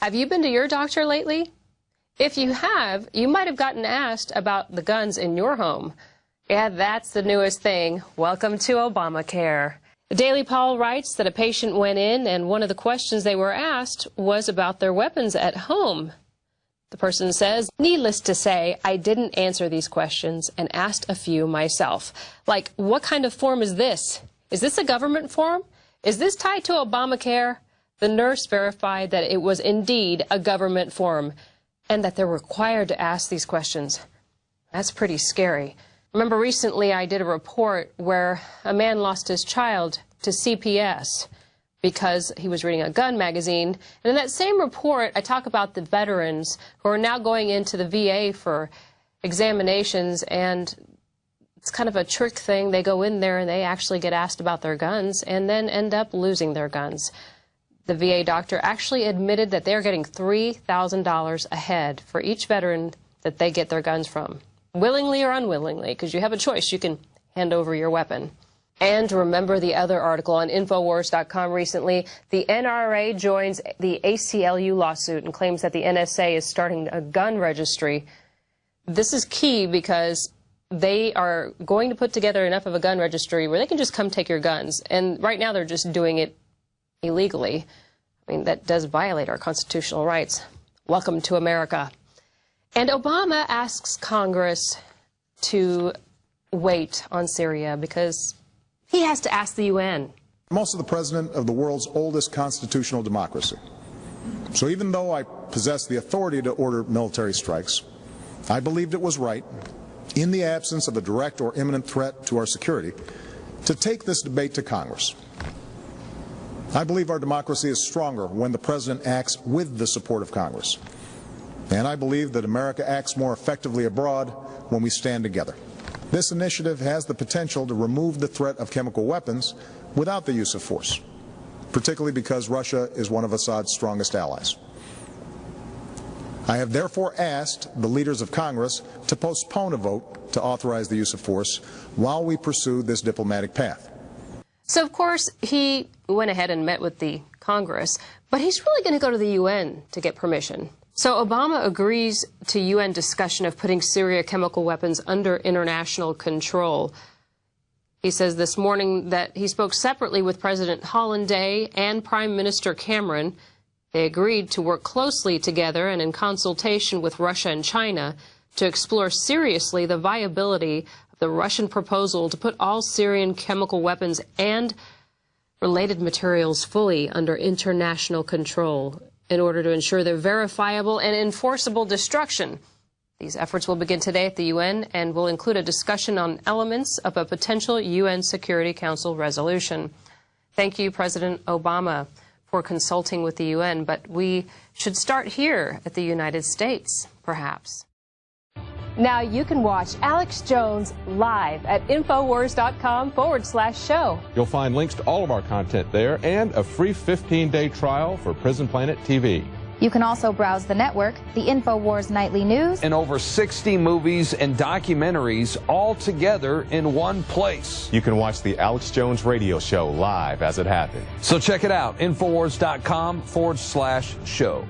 Have you been to your doctor lately? If you have, you might have gotten asked about the guns in your home. Yeah, that's the newest thing. Welcome to Obamacare. The Daily Poll writes that a patient went in and one of the questions they were asked was about their weapons at home. The person says, "Needless to say, I didn't answer these questions and asked a few myself." Like, what kind of form is this? Is this a government form? Is this tied to Obamacare? The nurse verified that it was indeed a government form and that they're required to ask these questions. That's pretty scary. Remember recently I did a report where a man lost his child to CPS because he was reading a gun magazine. And in that same report, I talk about the veterans who are now going into the VA for examinations, and it's kind of a trick thing. They go in there and they actually get asked about their guns and then end up losing their guns. The VA doctor actually admitted that they're getting $3,000 ahead for each veteran that they get their guns from, willingly or unwillingly, because you have a choice. You can hand over your weapon. And remember the other article on Infowars.com recently. The NRA joins the ACLU lawsuit and claims that the NSA is starting a gun registry. This is key because they are going to put together enough of a gun registry where they can just come take your guns. And right now they're just doing it illegally. I mean, that does violate our constitutional rights. Welcome to America. And Obama asks Congress to wait on Syria because he has to ask the UN. I'm also the president of the world's oldest constitutional democracy. So even though I possess the authority to order military strikes, I believed it was right, in the absence of a direct or imminent threat to our security, to take this debate to Congress. I believe our democracy is stronger when the president acts with the support of Congress. And I believe that America acts more effectively abroad when we stand together. This initiative has the potential to remove the threat of chemical weapons without the use of force, particularly because Russia is one of Assad's strongest allies. I have therefore asked the leaders of Congress to postpone a vote to authorize the use of force while we pursue this diplomatic path. So, of course, he went ahead and met with the Congress, but he's really going to go to the UN to get permission. So Obama agrees to UN discussion of putting Syria chemical weapons under international control. He says this morning that he spoke separately with President Hollanday and Prime Minister Cameron. They agreed to work closely together and in consultation with Russia and China to explore seriously the viability of the Russian proposal to put all Syrian chemical weapons and related materials fully under international control in order to ensure their verifiable and enforceable destruction. These efforts will begin today at the UN and will include a discussion on elements of a potential UN Security Council resolution. Thank you, President Obama, for consulting with the UN, but we should start here at the United States, perhaps. Now you can watch Alex Jones live at Infowars.com/show. You'll find links to all of our content there and a free 15-day trial for Prison Planet TV. You can also browse the network, the Infowars Nightly News, and over 60 movies and documentaries all together in one place. You can watch the Alex Jones radio show live as it happens. So check it out, Infowars.com/show.